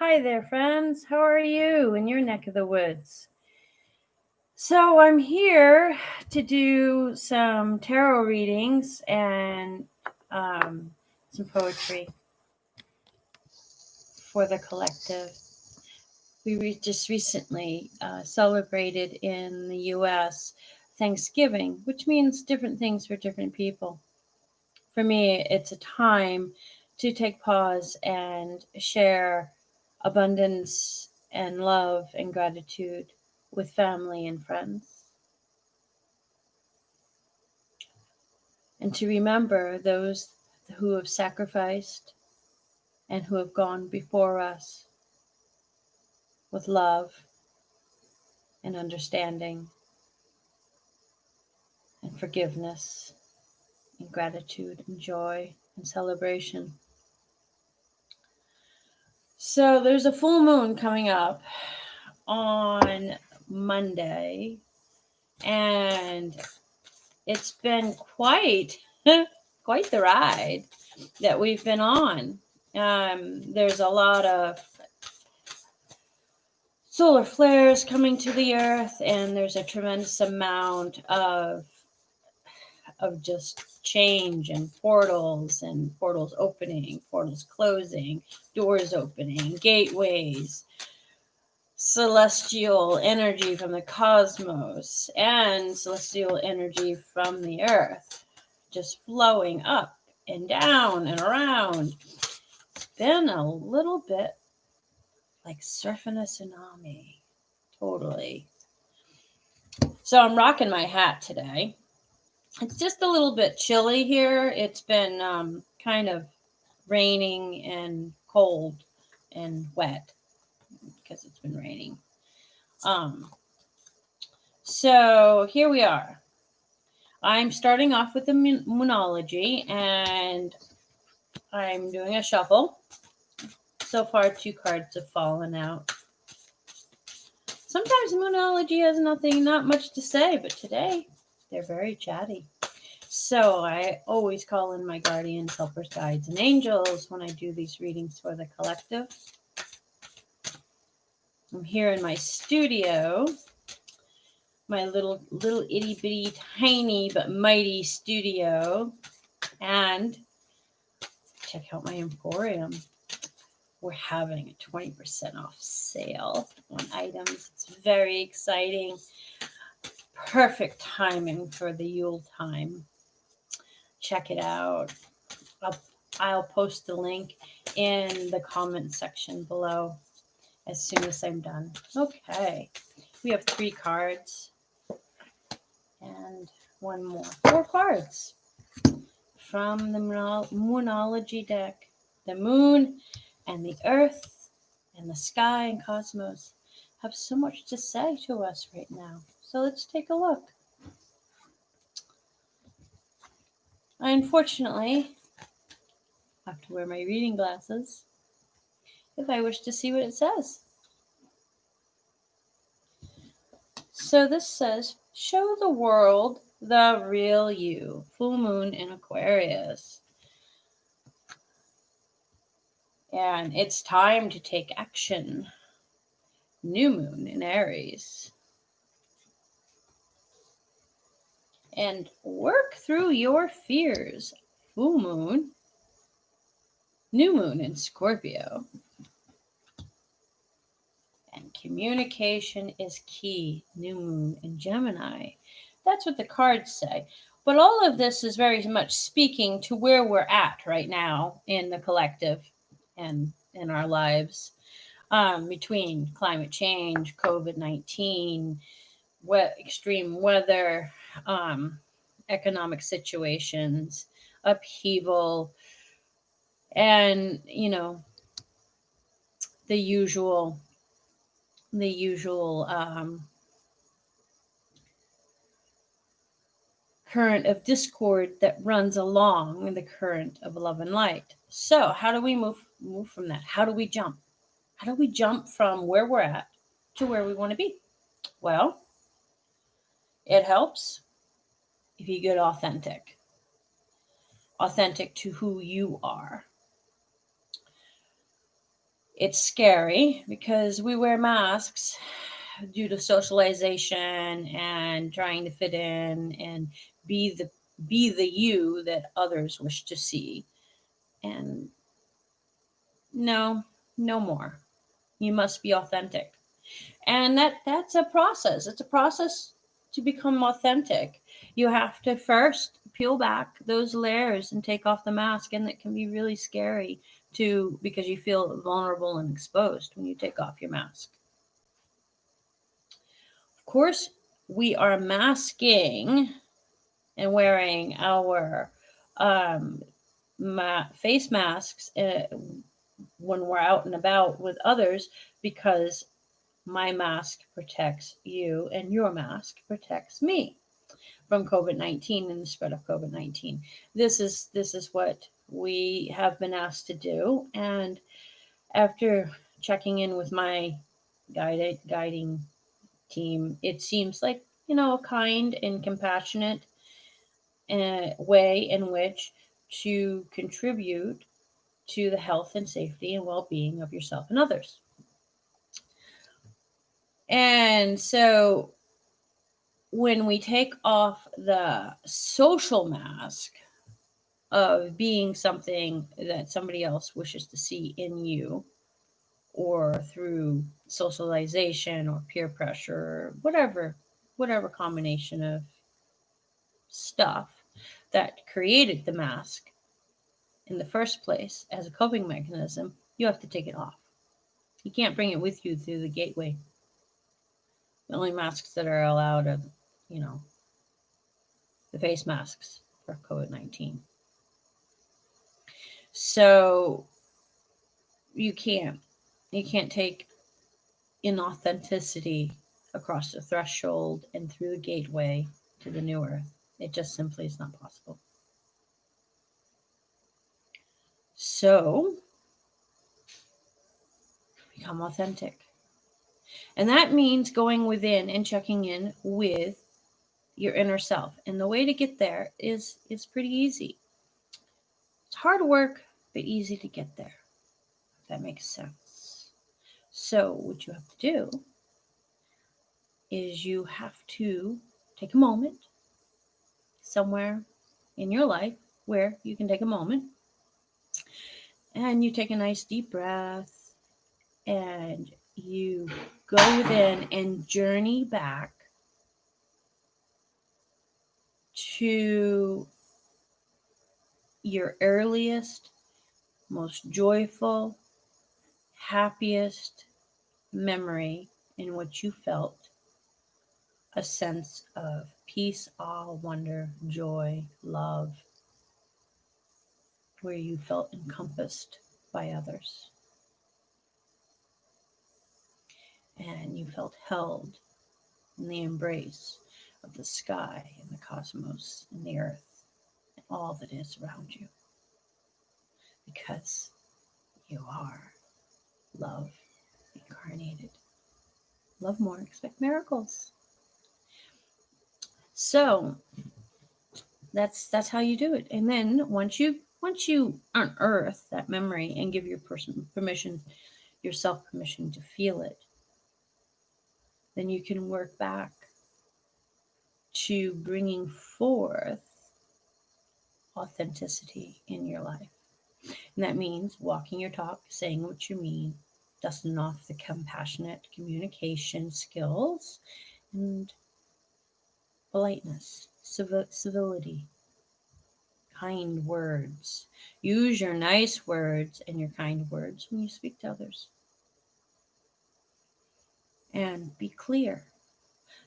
Hi there, friends. How are you in your neck of the woods? So, I'm here to do some tarot readings and some poetry for the collective. We just recently celebrated in the US Thanksgiving, which means different things for different people. For me, it's a time to take pause and share abundance and love and gratitude with family and friends. And to remember those who have sacrificed and who have gone before us with love and understanding and forgiveness and gratitude and joy and celebration. So there's a full moon coming up on Monday, and it's been quite quite the ride that we've been on. There's a lot of solar flares coming to the earth, and there's a tremendous amount of just change and portals opening, portals closing, doors opening, gateways, celestial energy from the cosmos and celestial energy from the earth just flowing up and down and around. It's been a little bit like surfing a tsunami. Totally. So I'm rocking my hat today. It's just a little bit chilly here. It's been kind of raining and cold and wet because it's been raining. So here we are. I'm starting off with the Moonology, and I'm doing a shuffle. So far, 2 cards have fallen out. Sometimes Moonology has not much to say, but today they're very chatty. So I always call in my guardians, helpers, guides, and angels when I do these readings for the collective. I'm here in my studio, my little itty bitty tiny but mighty studio, and check out my emporium. We're having a 20% off sale on items. It's very exciting. Perfect timing for the Yule time. Check it out. I'll post the link in the comment section below as soon as I'm done. Okay, we have 3 cards and one more. 4 cards from the Moonology deck. The moon and the earth and the sky and cosmos have so much to say to us right now. So let's take a look. I unfortunately have to wear my reading glasses if I wish to see what it says. So this says, show the world the real you. Full moon in Aquarius. And it's time to take action. New moon in Aries. And work through your fears. Full moon. New moon in Scorpio. And communication is key. New moon in Gemini. That's what the cards say. But all of this is very much speaking to where we're at right now in the collective and in our lives, between climate change, COVID-19, extreme weather, economic situations, upheaval, and the usual current of discord that runs along the current of love and light. So how do we move from that? How do we jump? How do we jump from where we're at to where we want to be? Well, it helps if you get authentic to who you are. It's scary because we wear masks due to socialization and trying to fit in and be the be the you that others wish to see. And no, no more. You must be authentic. And that's a process. It's a process to become authentic. You have to first peel back those layers and take off the mask, and it can be really scary to because you feel vulnerable and exposed when you take off your mask. Of course, we are masking and wearing our um, face masks when we're out and about with others because my mask protects you and your mask protects me from COVID-19 and the spread of COVID-19. This is what we have been asked to do, and after checking in with my guiding team, it seems like a kind and compassionate way in which to contribute to the health and safety and well-being of yourself and others. And so when we take off the social mask of being something that somebody else wishes to see in you, or through socialization or peer pressure or whatever combination of stuff that created the mask in the first place as a coping mechanism, you have to take it off. You can't bring it with you through the gateway. The only masks that are allowed are, you know, the face masks for COVID-19. So you can't take inauthenticity across the threshold and through the gateway to the new earth. It just simply is not possible. So become authentic. And that means going within and checking in with your inner self. And the way to get there is pretty easy. It's hard work, but easy to get there. If that makes sense. So what you have to do is you have to take a moment somewhere in your life where you can take a moment and you take a nice deep breath and you go within and journey back to your earliest, most joyful, happiest memory in which you felt a sense of peace, awe, wonder, joy, love, where you felt encompassed by others. And you felt held in the embrace of the sky and the cosmos and the earth and all that is around you. Because you are love incarnated. Love more, expect miracles. So that's how you do it. And then once you unearth that memory and give yourself permission to feel it, then you can work back to bringing forth authenticity in your life. And that means walking your talk, saying what you mean, dusting off the compassionate communication skills, and politeness, civility, kind words. Use your nice words and your kind words when you speak to others. And be clear.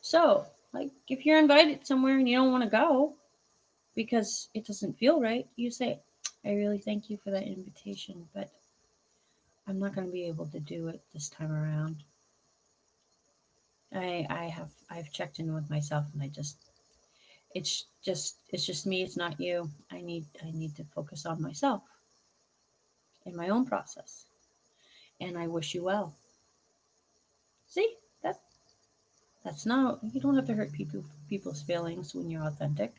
So, like if you're invited somewhere and you don't want to go because it doesn't feel right, you say, I really thank you for that invitation, but I'm not going to be able to do it this time around. I've checked in with myself and it's just me, it's not you. I need to focus on myself in my own process. And I wish you well. See, that's not, you don't have to hurt people's feelings when you're authentic.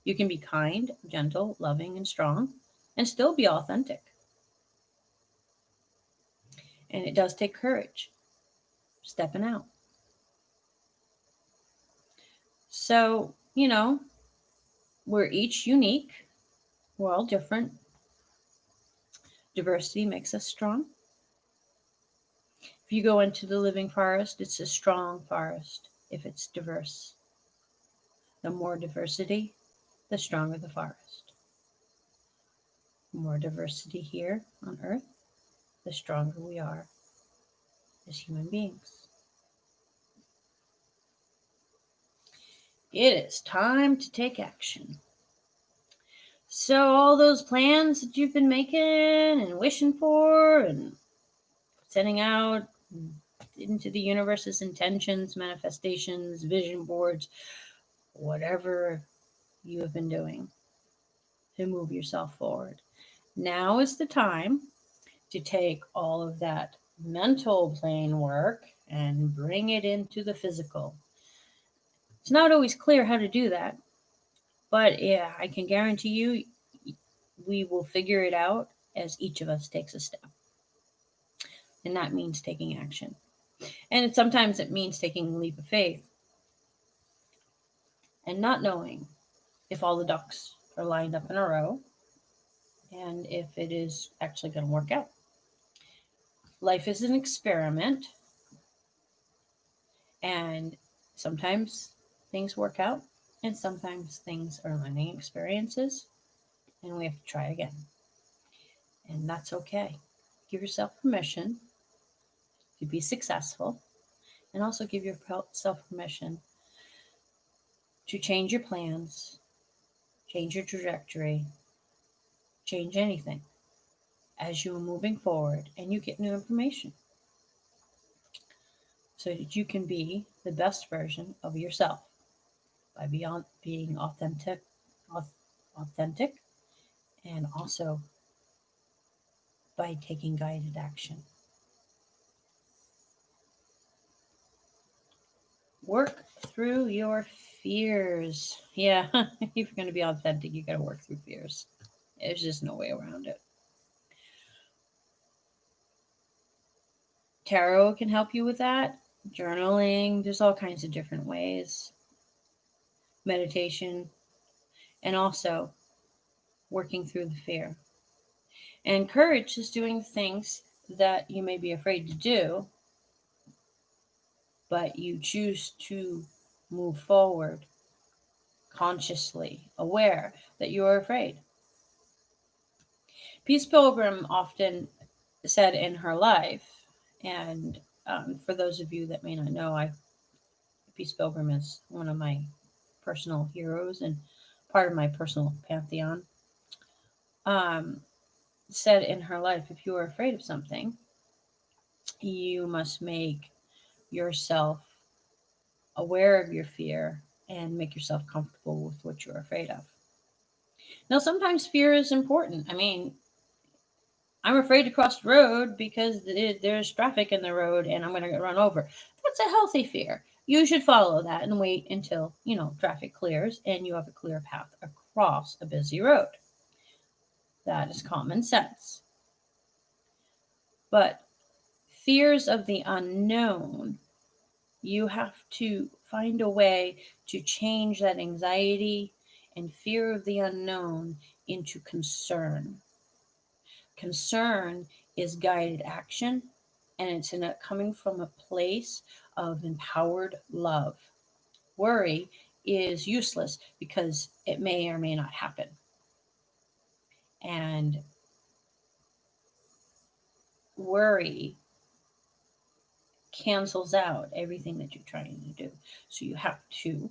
You can be kind, gentle, loving, and strong and still be authentic. And it does take courage, stepping out. So, we're each unique. We're all different. Diversity makes us strong. If you go into the living forest, it's a strong forest if it's diverse. The more diversity, the stronger the forest. The more diversity here on Earth, the stronger we are as human beings. It is time to take action. So all those plans that you've been making and wishing for and sending out into the universe's intentions, manifestations, vision boards, whatever you have been doing to move yourself forward. Now is the time to take all of that mental plane work and bring it into the physical. It's not always clear how to do that, but yeah, I can guarantee you we will figure it out as each of us takes a step. And that means taking action. And sometimes it means taking a leap of faith and not knowing if all the ducks are lined up in a row and if it is actually going to work out. Life is an experiment, and sometimes things work out, and sometimes things are learning experiences, and we have to try again. And that's okay. Give yourself permission to be successful, and also give yourself permission to change your plans, change your trajectory, change anything as you are moving forward and you get new information so that you can be the best version of yourself by being authentic and also by taking guided action. Work through your fears. Yeah, if you're going to be authentic, you got to work through fears. There's just no way around it. Tarot can help you with that. Journaling, there's all kinds of different ways. Meditation, and also working through the fear. And courage is doing things that you may be afraid to do, but you choose to move forward consciously, aware that you are afraid. Peace Pilgrim often said in her life, and for those of you that may not know, Peace Pilgrim is one of my personal heroes and part of my personal pantheon. Said in her life, if you are afraid of something, you must make yourself aware of your fear and make yourself comfortable with what you're afraid of. Now, sometimes fear is important. I mean, I'm afraid to cross the road because there's traffic in the road and I'm going to get run over. That's a healthy fear. You should follow that and wait until, traffic clears and you have a clear path across a busy road. That is common sense. But fears of the unknown, you have to find a way to change that anxiety and fear of the unknown into concern. Concern is guided action, and it's coming from a place of empowered love. Worry is useless because it may or may not happen. And worry cancels out everything that you're trying to do. So you have to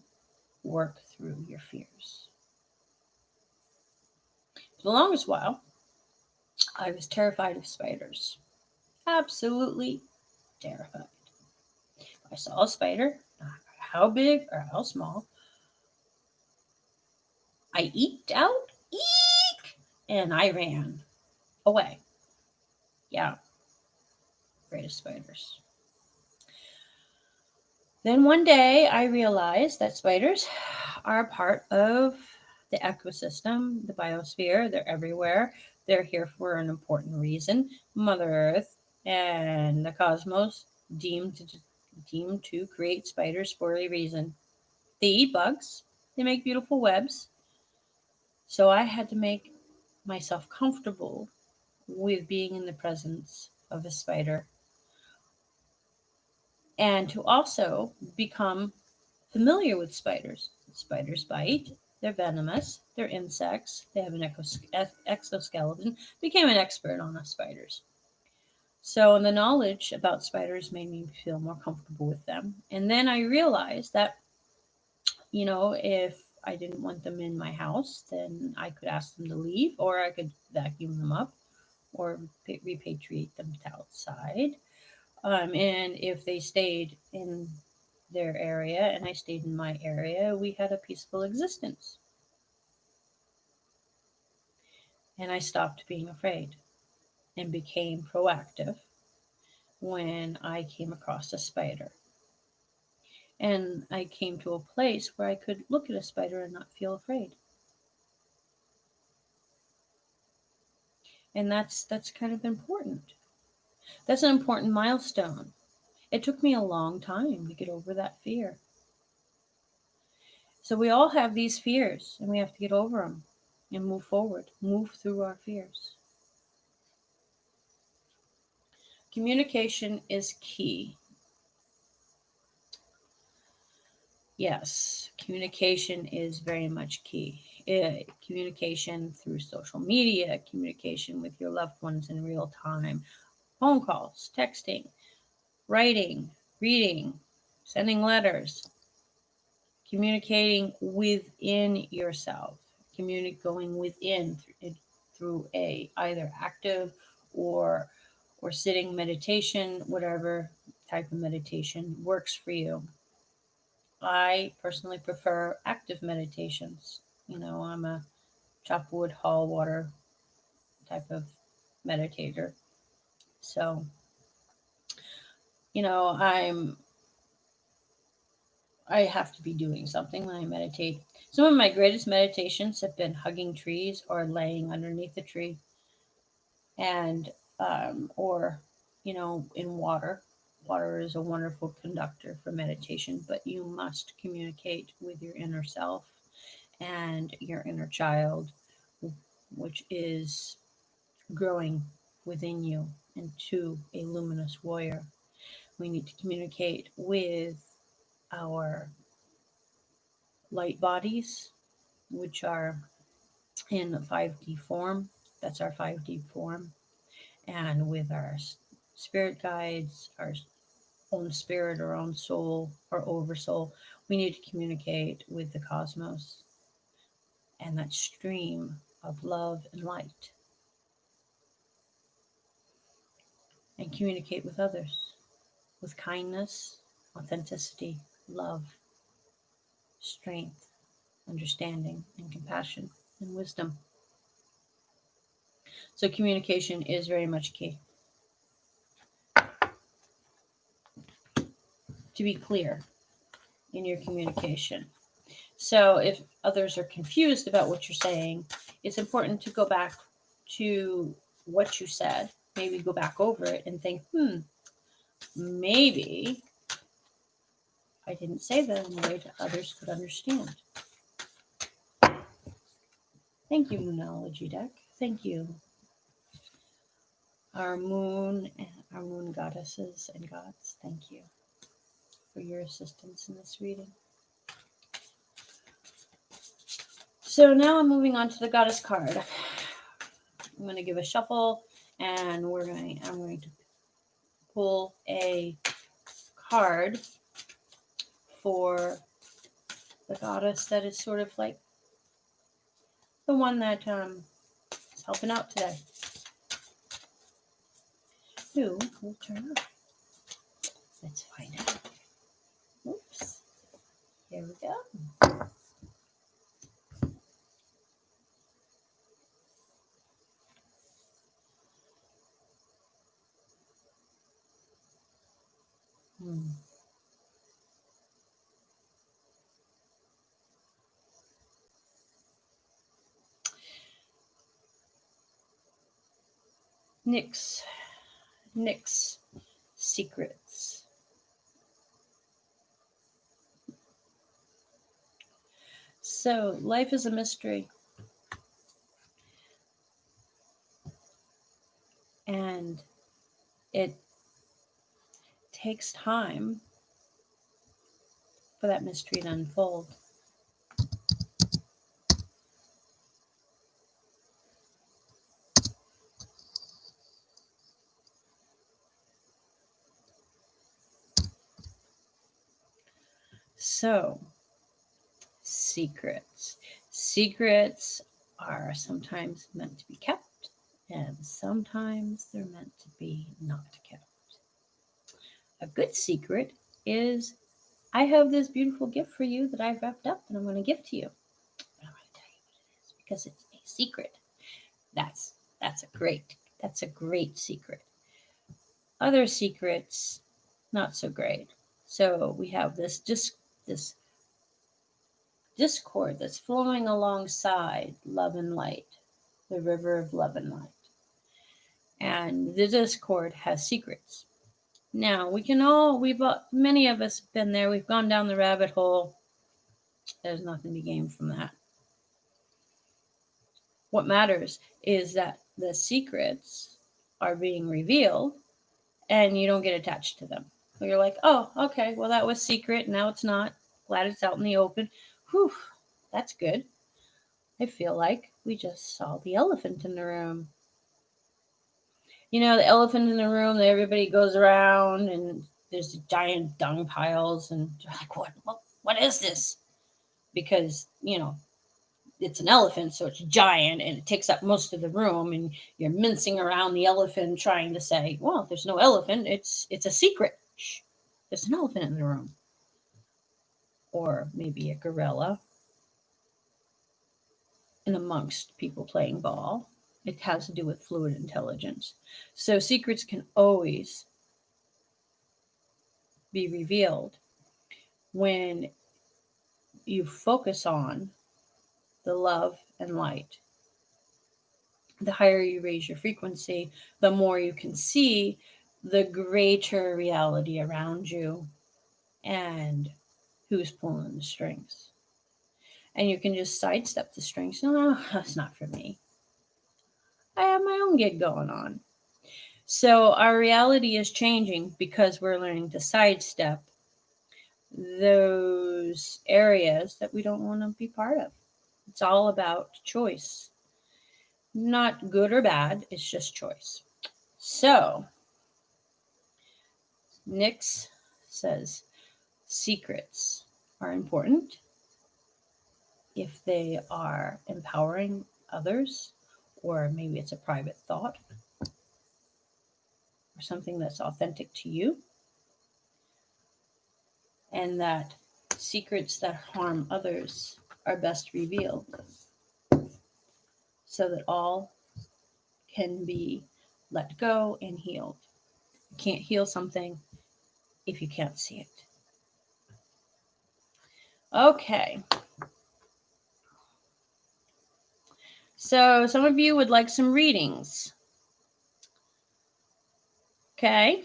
work through your fears. For the longest while, I was terrified of spiders. Absolutely terrified. If I saw a spider, no matter how big or how small, I eked out, eek, and I ran away. Yeah, afraid of spiders. Then one day I realized that spiders are part of the ecosystem, the biosphere. They're everywhere. They're here for an important reason. Mother Earth And the cosmos deemed to create spiders for a reason. They eat bugs. They make beautiful webs. So I had to make myself comfortable with being in the presence of a spider and to also become familiar with spiders. Spiders bite, they're venomous, they're insects, they have an exoskeleton. Became an expert on the spiders. So the knowledge about spiders made me feel more comfortable with them. And then I realized that, if I didn't want them in my house, then I could ask them to leave, or I could vacuum them up or repatriate them to outside. And if they stayed in their area and I stayed in my area, we had a peaceful existence. And I stopped being afraid and became proactive when I came across a spider. And I came to a place where I could look at a spider and not feel afraid. And that's kind of important. That's an important milestone. It took me a long time to get over that fear. So we all have these fears and we have to get over them and move forward, move through our fears. Communication is key. Yes, communication is very much key. Communication through social media, communication with your loved ones in real time, phone calls, texting, writing, reading, sending letters, communicating within yourself, going within through a either active or sitting meditation, whatever type of meditation works for you. I personally prefer active meditations. I'm a chop wood, haul water type of meditator. So, I have to be doing something when I meditate. Some of my greatest meditations have been hugging trees or laying underneath a tree, and or in water. Water is a wonderful conductor for meditation, but you must communicate with your inner self and your inner child, which is growing within you into a luminous warrior. We need to communicate with our light bodies, which are in 5D form. That's our 5D form. And with our spirit guides, our own spirit, our own soul, our oversoul, we need to communicate with the cosmos and that stream of love and light, and communicate with others with kindness, authenticity, love, strength, understanding, and compassion and wisdom. So communication is very much key. To be clear in your communication. So if others are confused about what you're saying, it's important to go back to what you said, maybe go back over it and think, maybe I didn't say that in a way that others could understand. Thank you, Moonology deck. Thank you. Our moon goddesses and gods, thank you for your assistance in this reading. So now I'm moving on to the goddess card. I'm going to give a shuffle, and I'm going to pull a card for the goddess that is sort of like the one that is helping out today. Who will turn up? Let's find out. Oops. Here we go. Nyx, Nyx secrets. So, life is a mystery. And it takes time for that mystery to unfold. So, secrets. Secrets are sometimes meant to be kept, and sometimes they're meant to be not kept. A good secret is I have this beautiful gift for you that I've wrapped up and I'm going to give to you. But I'm going to tell you what it is because it's a secret. That's a great secret. Other secrets, not so great. So we have this discord that's flowing alongside love and light, the river of love and light. And the discord has secrets. Now many of us been there. We've gone down the rabbit hole. There's nothing to gain from that. What matters is that the secrets are being revealed and you don't get attached to them. So you're like, oh, okay, well, that was secret. Now it's not. Glad it's out in the open. Whew, that's good. I feel like we just saw the elephant in the room. You know, the elephant in the room that everybody goes around and there's giant dung piles and you're like, what is this? Because, you know, it's an elephant, so it's giant and it takes up most of the room and you're mincing around the elephant trying to say, well, there's no elephant. It's a secret. Shh, there's an elephant in the room. Or maybe a gorilla. And amongst people playing ball, it has to do with fluid intelligence. So secrets can always be revealed when you focus on the love and light. The higher you raise your frequency, the more you can see the greater reality around you and who's pulling the strings. And you can just sidestep the strings. No, that's not for me. I have my own gig going on. So our reality is changing because we're learning to sidestep those areas that we don't want to be part of. It's all about choice. Not good or bad, it's just choice. So, Nyx says secrets are important if they are empowering others, or maybe it's a private thought or something that's authentic to you, and that secrets that harm others are best revealed so that all can be let go and healed. You can't heal something if you can't see it. Okay. So some of you would like some readings. Okay.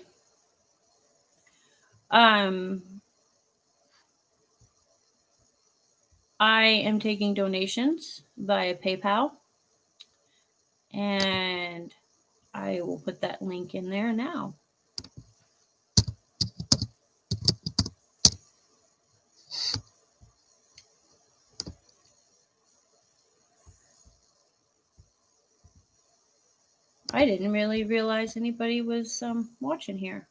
I am taking donations via PayPal, and I will put that link in there now. I didn't really realize anybody was watching here.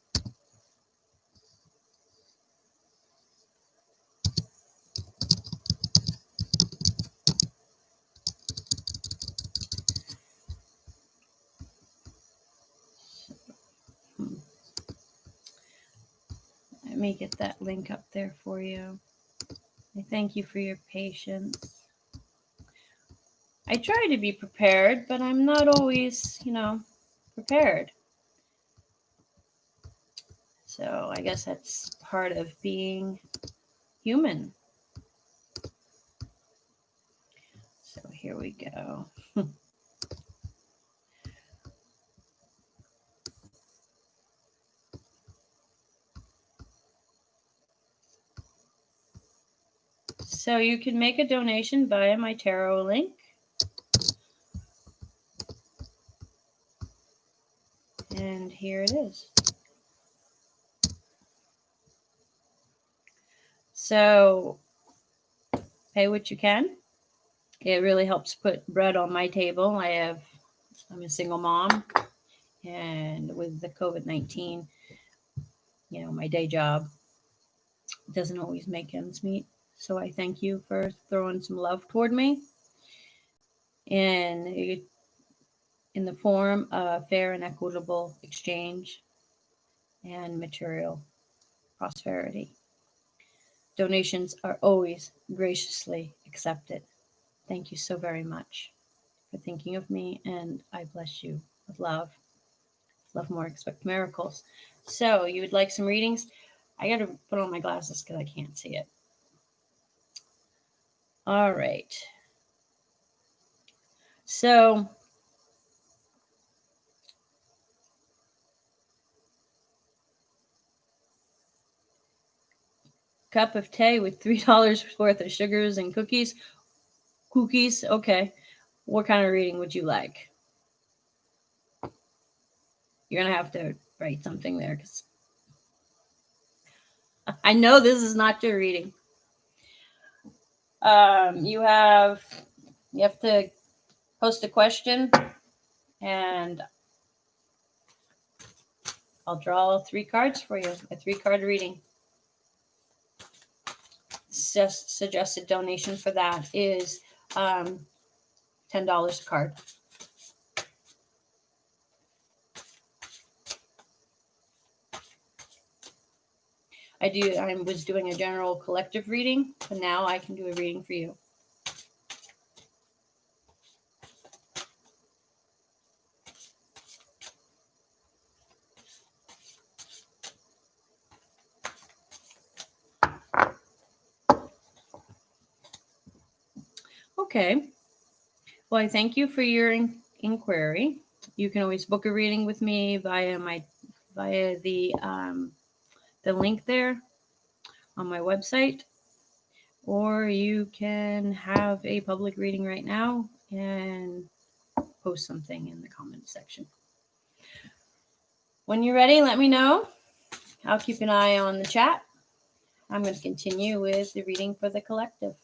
Let me get that link up there for you. I thank you for your patience. I try to be prepared, but I'm not always, prepared. So I guess that's part of being human. So here we go. So you can make a donation via my tarot link. And here it is. So pay what you can. It really helps put bread on my table. I'm a single mom, and with the COVID-19, my day job doesn't always make ends meet. So I thank you for throwing some love toward me. And in the form of fair and equitable exchange and material prosperity. Donations are always graciously accepted. Thank you so very much for thinking of me, and I bless you with love. Love more, expect miracles. So, you would like some readings? I got to put on my glasses because I can't see it. All right. So, cup of tea with $3 worth of sugars and cookies. Cookies, okay. What kind of reading would you like? You're going to have to write something there because I know this is not your reading. You have to post a question, and I'll draw 3 cards for you. A 3-card reading. Just suggested donation for that is $10 a card. I was doing a general collective reading, but now I can do a reading for you. Okay. Well, I thank you for your inquiry. You can always book a reading with me via the link there on my website, or you can have a public reading right now and post something in the comment section. When you're ready, let me know. I'll keep an eye on the chat. I'm going to continue with the reading for the collective.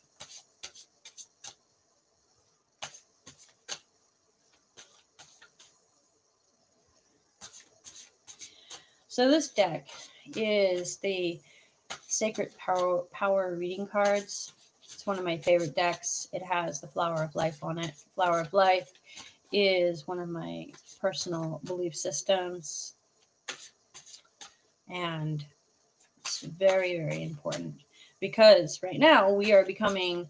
So this deck is the Sacred Power reading cards. It's one of my favorite decks. It has the Flower of Life on it. Flower of Life is one of my personal belief systems, and it's very, very important because right now we are becoming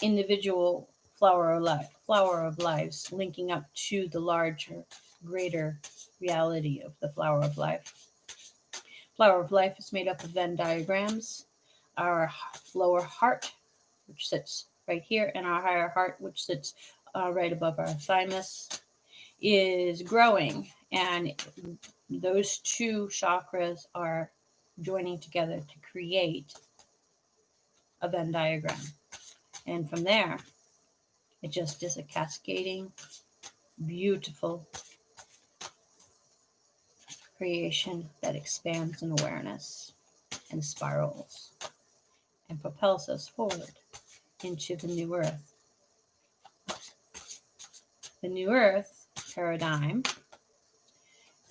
individual flower of lives, linking up to the larger, greater reality of the flower of life. Flower of life is made up of Venn diagrams. Our lower heart, which sits right here, and our higher heart, which sits right above our thymus, is growing, and those 2 chakras are joining together to create a Venn diagram. And from there, it just is a cascading, beautiful creation that expands in awareness and spirals and propels us forward into the new earth. The new earth paradigm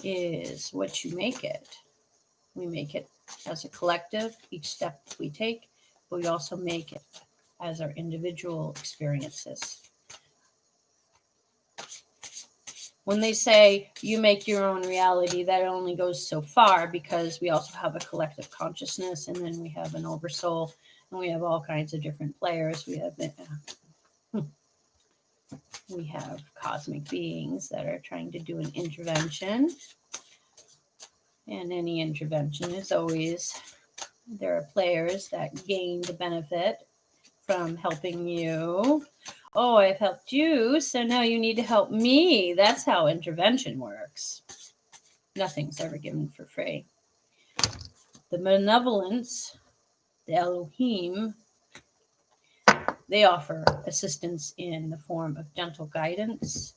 is what you make it. We make it as a collective, each step we take, but we also make it as our individual experiences. When they say you make your own reality, that only goes so far because we also have a collective consciousness, and then we have an oversoul, and we have all kinds of different players. We have cosmic beings that are trying to do an intervention, and any intervention is always, there are players that gain the benefit from helping you. Oh, I've helped you, so now you need to help me. That's how intervention works. Nothing's ever given for free. The benevolence, the Elohim, They offer assistance in the form of gentle guidance,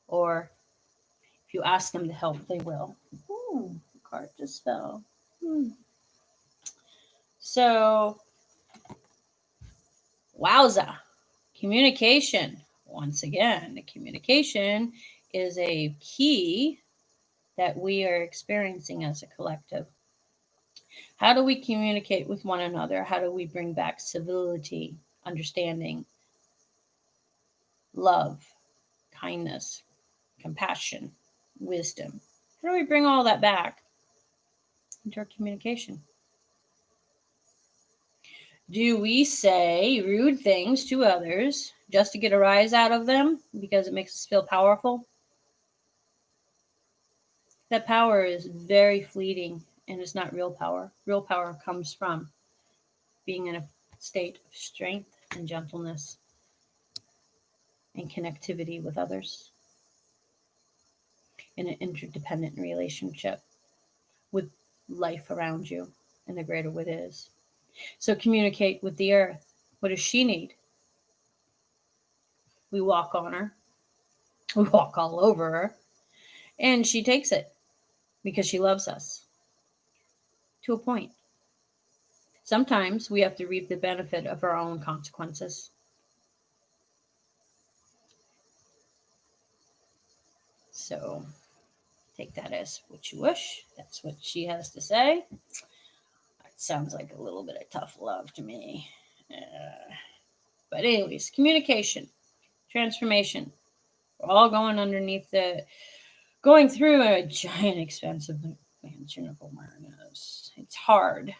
or if you ask them to help, they will. Ooh, the card just fell. So, wowza. Communication. Once again, the communication is a key that we are experiencing as a collective. How do we communicate with one another? How do we bring back civility, understanding, love, kindness, compassion, wisdom? How do we bring all that back into our communication? Do we say rude things to others just to get a rise out of them because it makes us feel powerful? That power is very fleeting and it's not real power. Real power comes from being in a state of strength and gentleness and connectivity with others in an interdependent relationship with life around you and the greater what is. So communicate with the earth. What does she need? We walk on her. We walk all over her. And she takes it because she loves us to a point. Sometimes we have to reap the benefit of our own consequences. So take that as what you wish. That's what she has to say. It sounds like a little bit of tough love to me. But anyways, communication, transformation. We're all going through a giant expensive expansion of awareness. It's hard.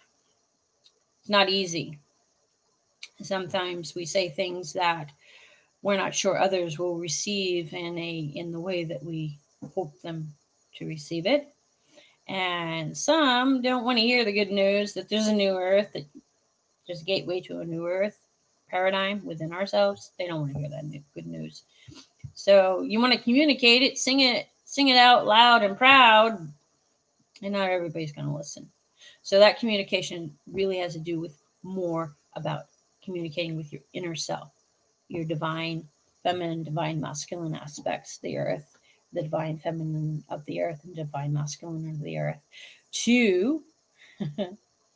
It's not easy. Sometimes we say things that we're not sure others will receive in the way that we hope them to receive it. And some don't want to hear the good news that there's a new earth, that there's a gateway to a new earth paradigm within ourselves. They don't want to hear that good news. So you want to communicate it, sing it out loud and proud, and not everybody's going to listen. So that communication really has to do with more about communicating with your inner self, your divine feminine, divine masculine aspects, the earth, the divine feminine of the earth and divine masculine of the earth, to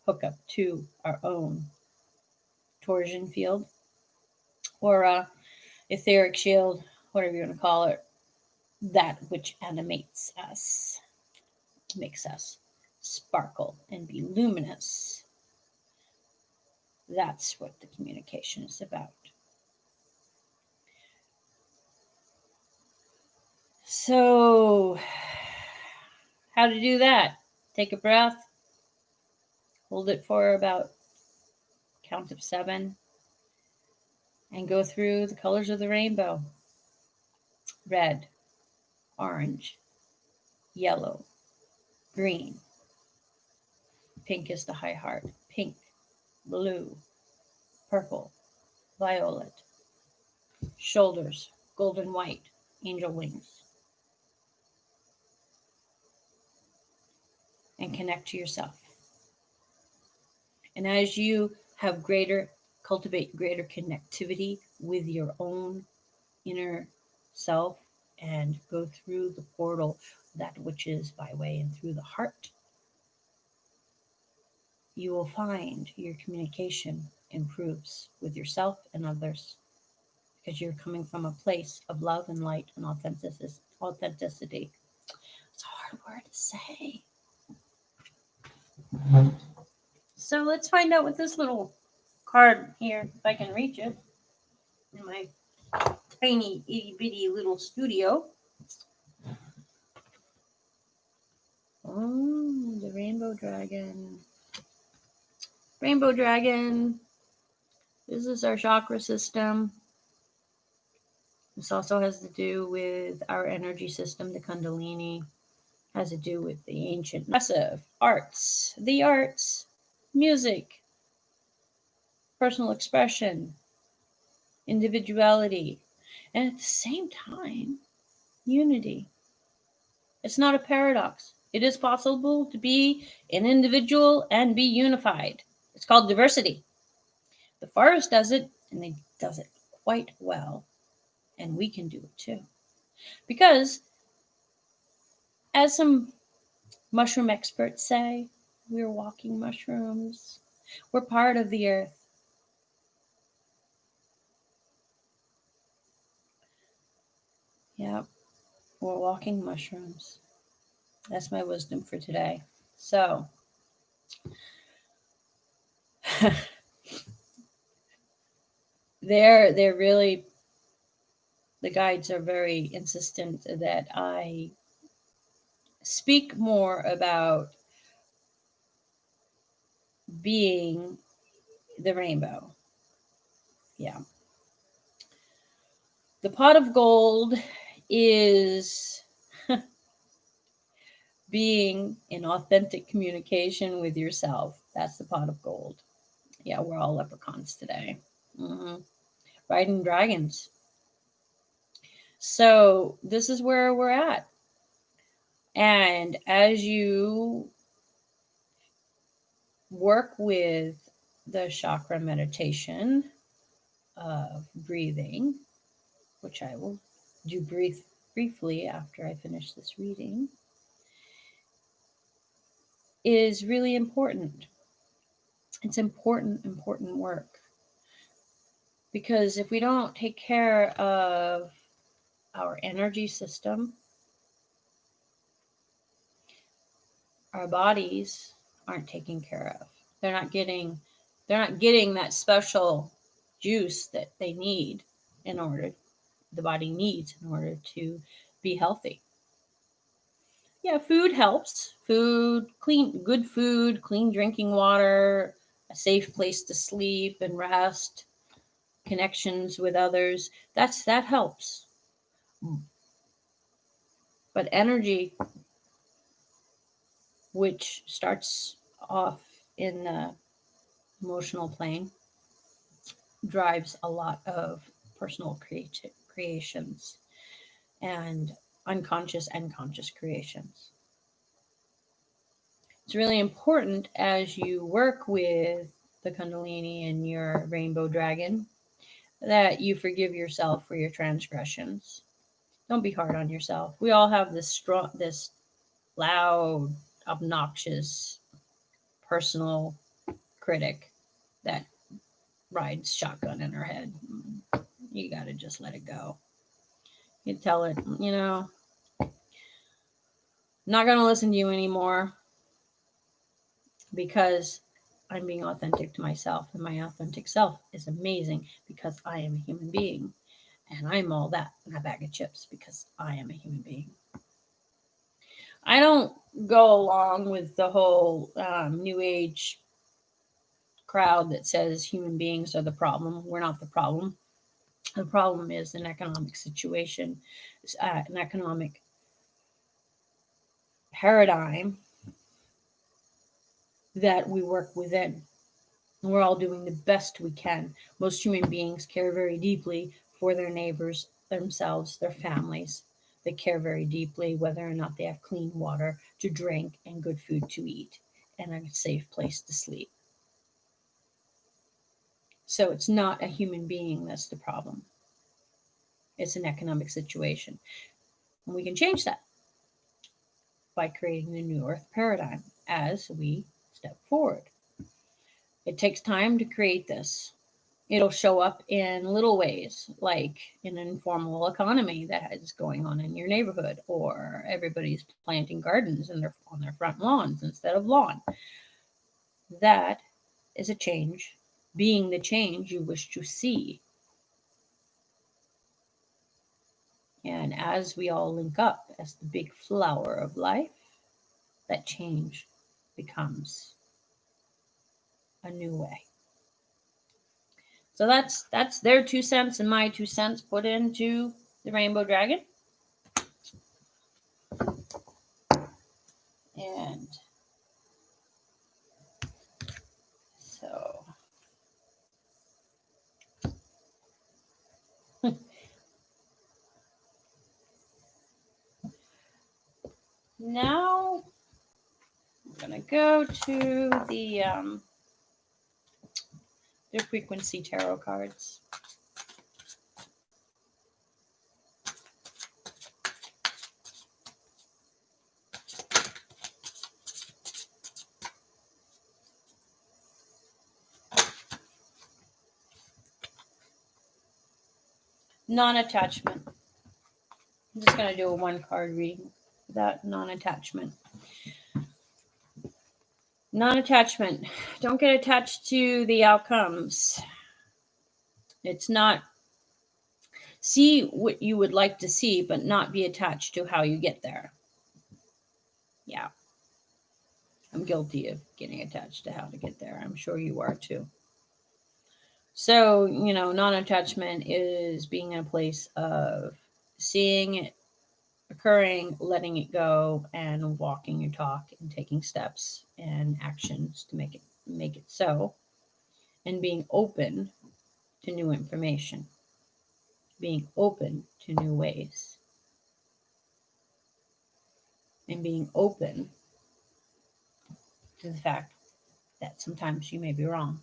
hook up to our own torsion field or etheric shield, whatever you want to call it, that which animates us, makes us sparkle and be luminous. That's what the communication is about. So, how to do that? Take a breath, hold it for about count of 7, and go through the colors of the rainbow. Red, orange, yellow, green. Pink is the high heart. Pink, blue, purple, violet. Shoulders, golden white, angel wings. And connect to yourself. And as you cultivate greater connectivity with your own inner self and go through the portal, that which is by way and through the heart, you will find your communication improves with yourself and others because you're coming from a place of love and light and authenticity. It's a hard word to say. So let's find out what this little card here, if I can reach it, in my tiny itty bitty little studio. Oh, the rainbow dragon. Rainbow dragon. This is our chakra system. This also has to do with our energy system, the Kundalini. Has to do with the ancient massive arts, the arts, music, personal expression, individuality, and at the same time, unity. It's not a paradox. It is possible to be an individual and be unified. It's called diversity. The forest does it. and they does it quite well, and we can do it too. Because as some mushroom experts say, we're walking mushrooms. We're part of the earth. Yep, we're walking mushrooms. That's my wisdom for today. So, they're really, the guides are very insistent that I speak more about being the rainbow. Yeah. The pot of gold is being in authentic communication with yourself. That's the pot of gold. Yeah, we're all leprechauns today. Mm-hmm. Riding dragons. So this is where we're at. And as you work with the chakra meditation of breathing, which I will do briefly after I finish this reading, is really important. It's important work. Because if we don't take care of our energy system, our bodies aren't taken care of. They're not getting that special juice that they need in order the body needs in order to be healthy. Yeah, food helps. Good food, clean drinking water, a safe place to sleep and rest, connections with others. That helps. But energy, which starts off in the emotional plane, drives a lot of personal creations and unconscious and conscious creations. It's really important as you work with the Kundalini and your rainbow dragon that you forgive yourself for your transgressions. Don't be hard on yourself. We all have this loud, obnoxious, personal critic that rides shotgun in her head. You got to just let it go. You tell it, I'm not going to listen to you anymore because I'm being authentic to myself, and my authentic self is amazing because I am a human being, and I'm all that in a bag of chips because I am a human being. I don't go along with the whole New Age crowd that says human beings are the problem. We're not the problem. The problem is an economic situation, an economic paradigm that we work within. And we're all doing the best we can. Most human beings care very deeply for their neighbors, themselves, their families. They care very deeply whether or not they have clean water to drink and good food to eat and a safe place to sleep. So it's not a human being that's the problem. It's an economic situation. And we can change that by creating the new earth paradigm as we step forward. It takes time to create this. It'll show up in little ways, like in an informal economy that is going on in your neighborhood, or everybody's planting gardens on their front lawns instead of lawn. That is a change, being the change you wish to see. And as we all link up as the big flower of life, that change becomes a new way. So that's their 2 cents and my 2 cents put into the rainbow dragon. And so now I'm going to go to the They're frequency tarot cards. Non-attachment. I'm just going to do a one card reading for that non-attachment. Non-attachment. Don't get attached to the outcomes. It's not, see what you would like to see, but not be attached to how you get there. Yeah. I'm guilty of getting attached to how to get there. I'm sure you are too. So, non-attachment is being in a place of seeing it occurring, letting it go, and walking your talk and taking steps and actions to make it so, and being open to new information, being open to new ways, and being open to the fact that sometimes you may be wrong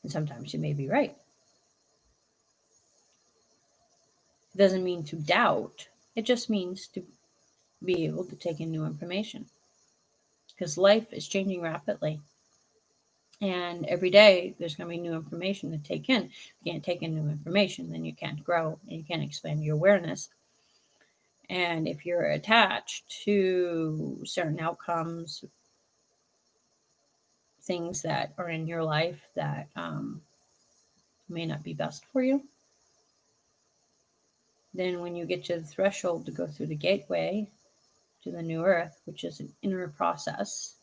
and sometimes you may be right. It doesn't mean to doubt. It just means to be able to take in new information, because life is changing rapidly. And every day there's going to be new information to take in. If you can't take in new information, then you can't grow and you can't expand your awareness. And if you're attached to certain outcomes, things that are in your life that may not be best for you, then when you get to the threshold to go through the gateway to the new earth, which is an inner process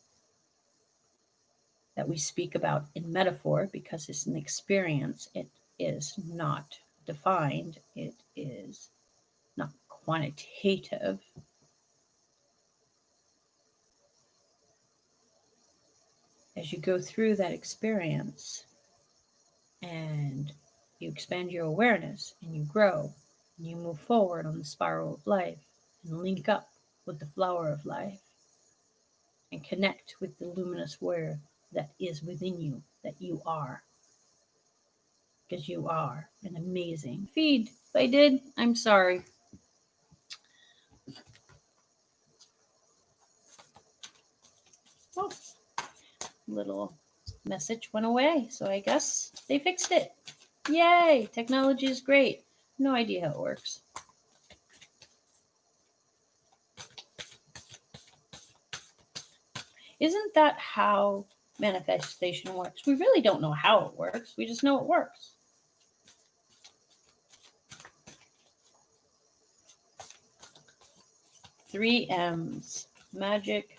that we speak about in metaphor because it's an experience, it is not defined, it is not quantitative. As you go through that experience and you expand your awareness and you grow and you move forward on the spiral of life and link up with the flower of life and connect with the luminous word that is within you, that you are. Because you are an amazing feed. If I did, I'm sorry. Oh, little message went away, so I guess they fixed it. Yay! Technology is great. No idea how it works. Isn't that how manifestation works? We really don't know how it works. We just know it works. Three M's: magic,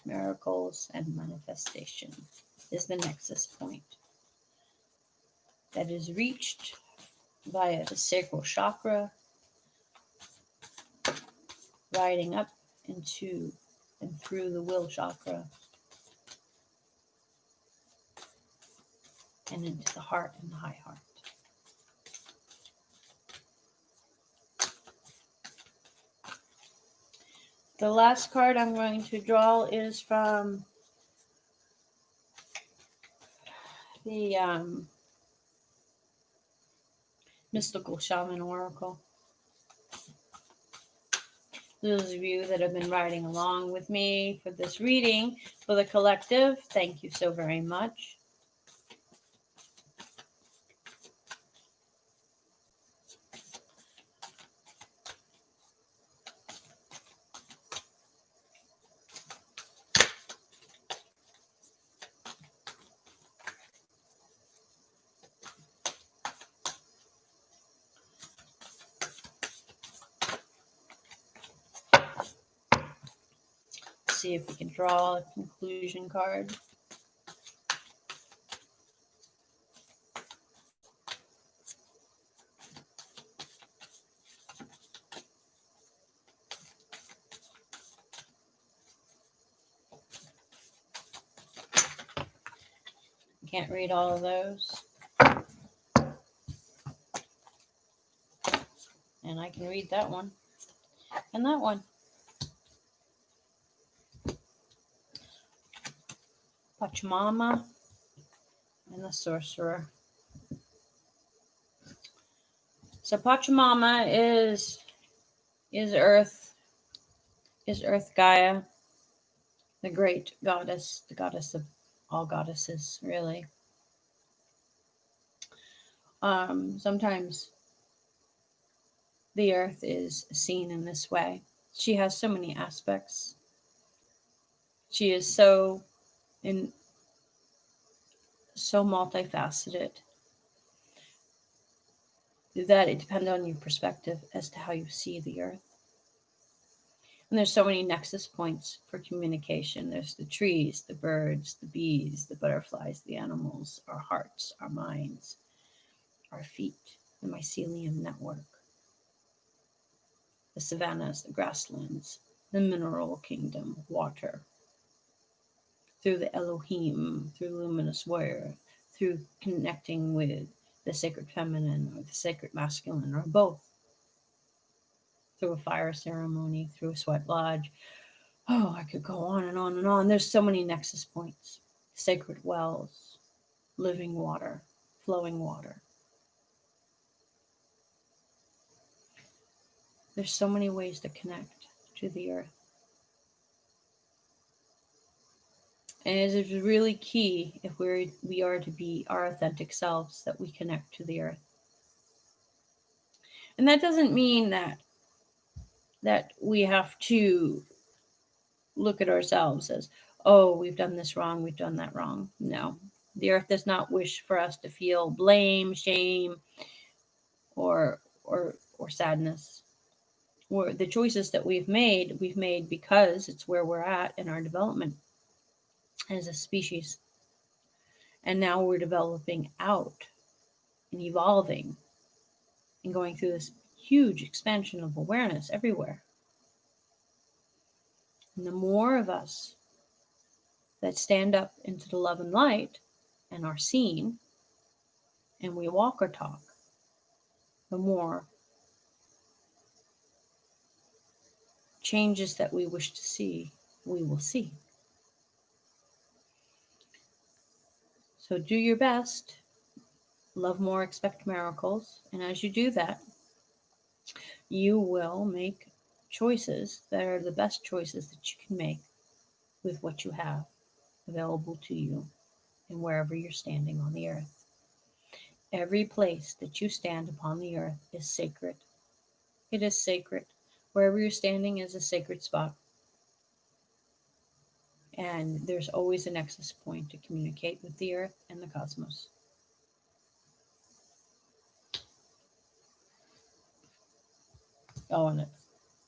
miracles, and manifestation is the nexus point that is reached via the sacral chakra, riding up into and through the will chakra and into the heart and the high heart. The last card I'm going to draw is from the Mystical Shaman Oracle. Those of you that have been riding along with me for this reading, for the collective, thank you so very much. See if we can draw a conclusion card. Can't read all of those. And I can read that one and that one. Pachamama, and the sorcerer. So Pachamama is Earth Gaia, the great goddess, the goddess of all goddesses, really. Sometimes the earth is seen in this way. She has so many aspects. She is so multifaceted that it depends on your perspective as to how you see the earth. And there's so many nexus points for communication. There's the trees, the birds, the bees, the butterflies, the animals, our hearts, our minds, our feet, the mycelium network, the savannas, the grasslands, the mineral kingdom, water, through the Elohim, through luminous warrior, through connecting with the sacred feminine or the sacred masculine or both, through a fire ceremony, through a sweat lodge. Oh, I could go on and on and on. There's so many nexus points. Sacred wells, living water, flowing water. There's so many ways to connect to the earth. And it is really key if we are to be our authentic selves that we connect to the earth. And that doesn't mean that we have to look at ourselves as, oh, we've done this wrong, we've done that wrong. No. The earth does not wish for us to feel blame, shame, or sadness. Or the choices that we've made because it's where we're at in our development as a species. And now we're developing out and evolving and going through this huge expansion of awareness everywhere. And the more of us that stand up into the love and light and are seen, and we walk or talk, the more changes that we wish to see, we will see. So do your best, love more, expect miracles, and as you do that, you will make choices that are the best choices that you can make with what you have available to you and wherever you're standing on the earth. Every place that you stand upon the earth is sacred. It is sacred. Wherever you're standing is a sacred spot. And there's always a nexus point to communicate with the earth and the cosmos. Oh, and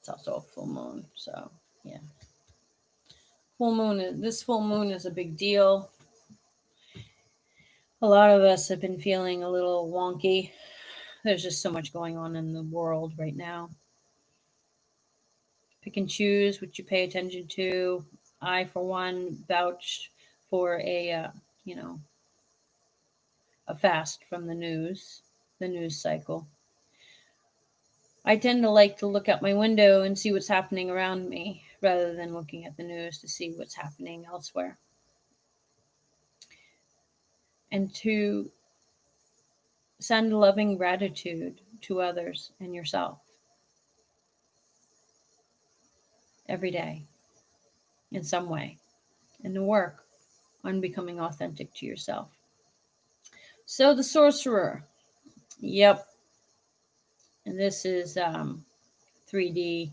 it's also a full moon. So, yeah. This full moon is a big deal. A lot of us have been feeling a little wonky. There's just so much going on in the world right now. Pick and choose what you pay attention to. I, for one, vouch for a fast from the news cycle. I tend to like to look out my window and see what's happening around me rather than looking at the news to see what's happening elsewhere. And to send loving gratitude to others and yourself every day in some way, and to work on becoming authentic to yourself. So the sorcerer, yep, and this is 3D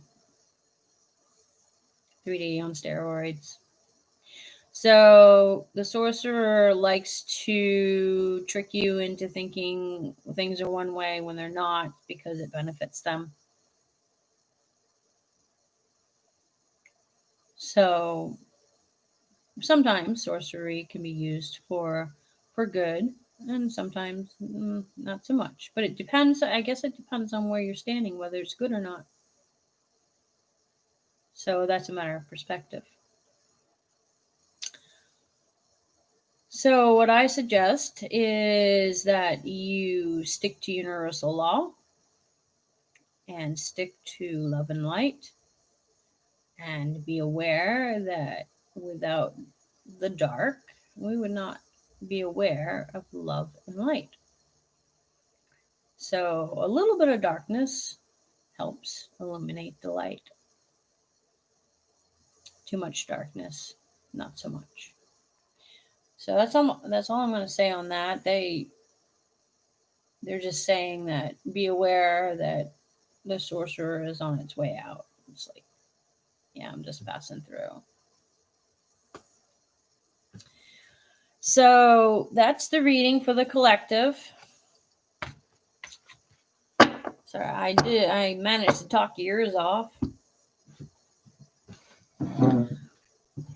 on steroids. So the sorcerer likes to trick you into thinking things are one way when they're not because it benefits them. So sometimes sorcery can be used for good, and sometimes not so much. But it depends. I guess it depends on where you're standing, whether it's good or not. So that's a matter of perspective. So what I suggest is that you stick to universal law and stick to love and light, and be aware that without the dark, we would not be aware of love and light. So a little bit of darkness helps illuminate the light. Too much darkness, not so much. So that's all I'm going to say on that. They're just saying that be aware that the sorcerer is on its way out. It's like, yeah, I'm just passing through. So that's the reading for the collective. Sorry, I managed to talk your ears off.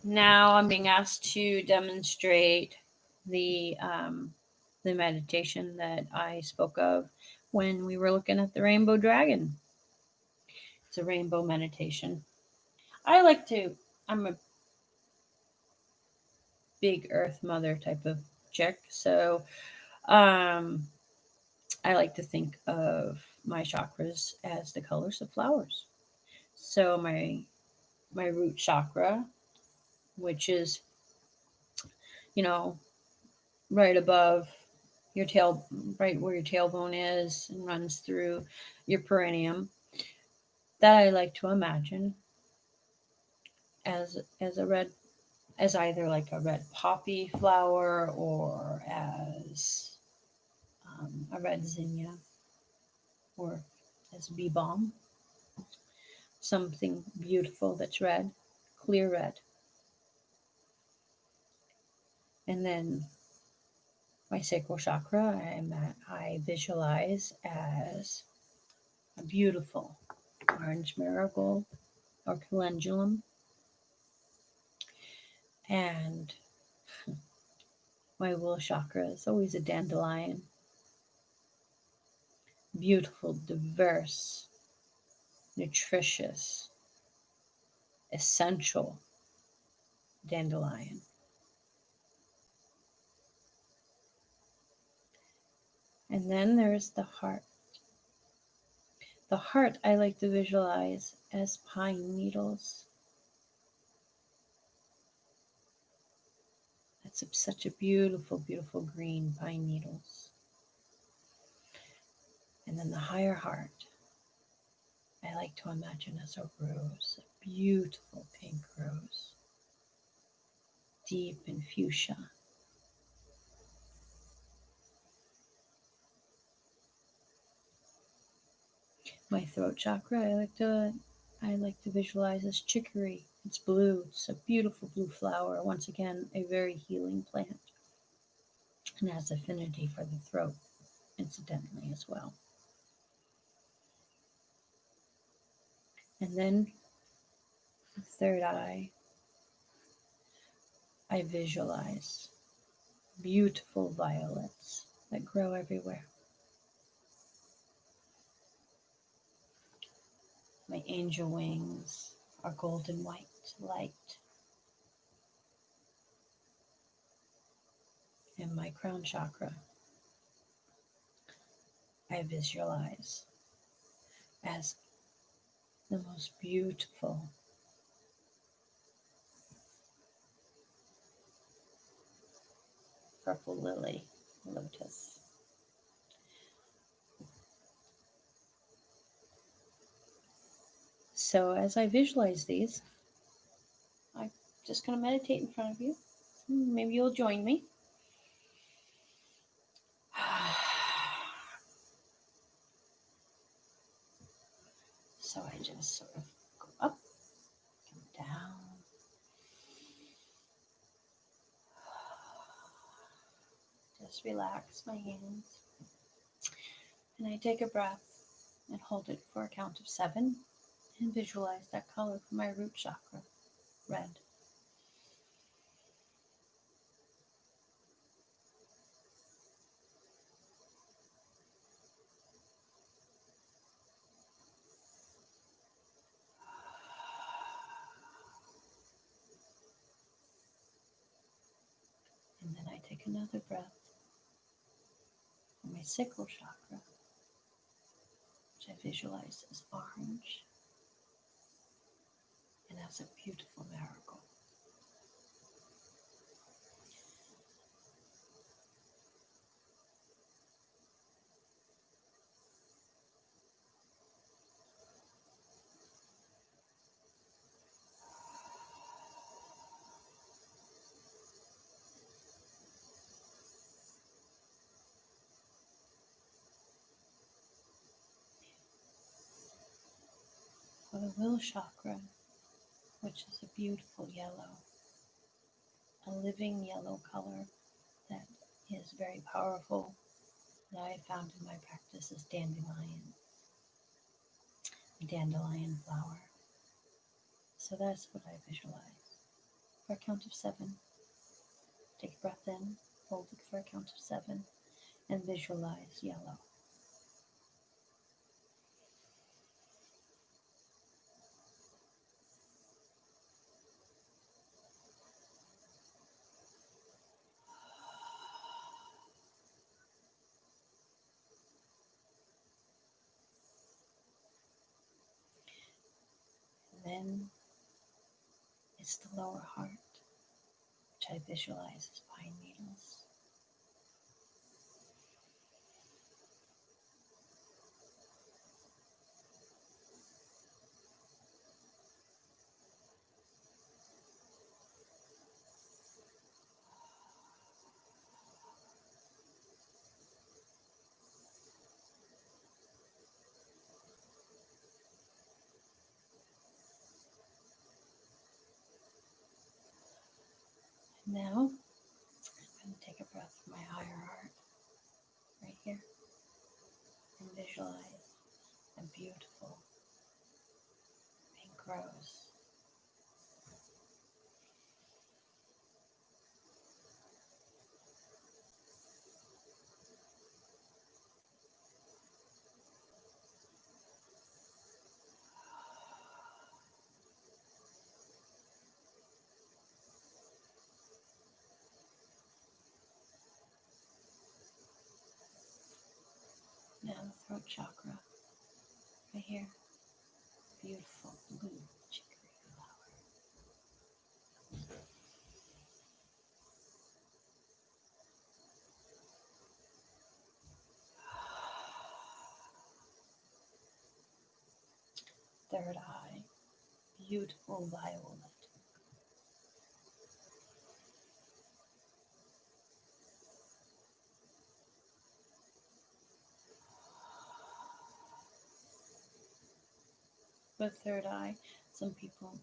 Now I'm being asked to demonstrate the meditation that I spoke of when we were looking at the rainbow dragon. It's a rainbow meditation. I'm a big earth mother type of chick, so I like to think of my chakras as the colors of flowers. So my root chakra, which is, you know, right above your tail, right where your tailbone is, and runs through your perineum, that I like to imagine as a red, as either like a red poppy flower or as a red zinnia or as bee balm, something beautiful that's red, clear red. And then my sacral chakra, I visualize as a beautiful orange marigold or calendulum. And my will chakra is always a dandelion. Beautiful, diverse, nutritious, essential dandelion. And then there's the heart. The heart I like to visualize as pine needles. That's such a beautiful, beautiful green pine needles. And then the higher heart, I like to imagine as a rose, a beautiful pink rose, deep in fuchsia. My throat chakra, I like to visualize as chicory. It's blue. It's a beautiful blue flower. Once again, a very healing plant, and has affinity for the throat, incidentally, as well. And then the third eye, I visualize beautiful violets that grow everywhere. My angel wings are golden white light. And my crown chakra, I visualize as the most beautiful purple lily lotus. So as I visualize these, I'm just going to meditate in front of you. Maybe you'll join me. So I just sort of go up, come down. Just relax my hands. And I take a breath and hold it for a count of 7 and visualize that color for my root chakra, red. And then I take another breath for my sacral chakra, which I visualize as orange and as a beautiful marigold. the will chakra, which is a beautiful yellow, a living yellow color that is very powerful, that I found in my practice is dandelion flower. So that's what I visualize. For a count of 7, take a breath in, hold it for a count of 7, and visualize yellow. And then it's the lower heart, which I visualize as pine needles. Now, I'm going to take a breath from my higher heart, right here, and visualize a beautiful pink rose. Now the throat chakra, right here, beautiful blue chicory flower. Third eye, beautiful violet. With third eye, some people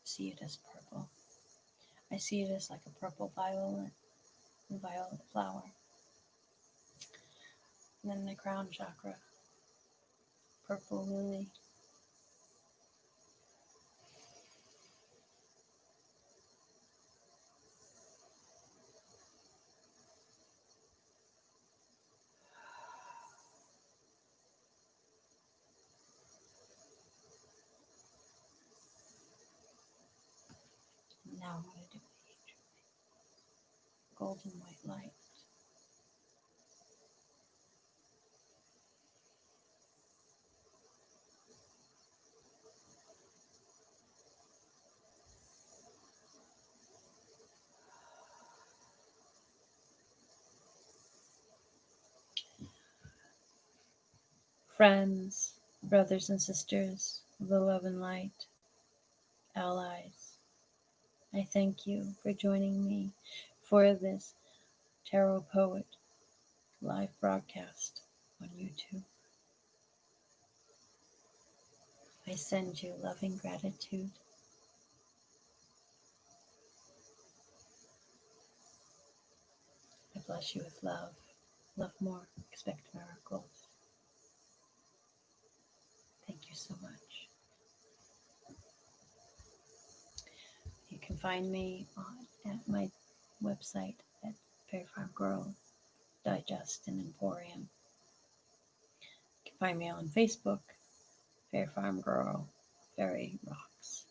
see it as purple. I see it as like a purple violet flower. And then the crown chakra, purple lily. And now I'm going to do golden white light. Friends, brothers and sisters of the love and light, allies, I thank you for joining me for this Tarot Poet live broadcast on YouTube. I send you loving gratitude. I bless you with love. Love more, expect miracles. Thank you so much. You can find me at my website at Fairyfarmgirl Digest and Emporium. You can find me on Facebook, Fairyfarmgirl Fairy Rocks.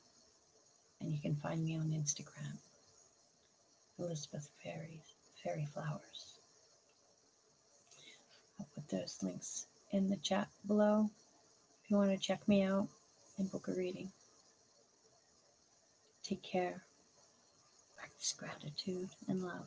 And you can find me on Instagram, Elizabeth Fairy Flowers. I'll put those links in the chat below if you want to check me out and book a reading. Take care. Practice gratitude and love.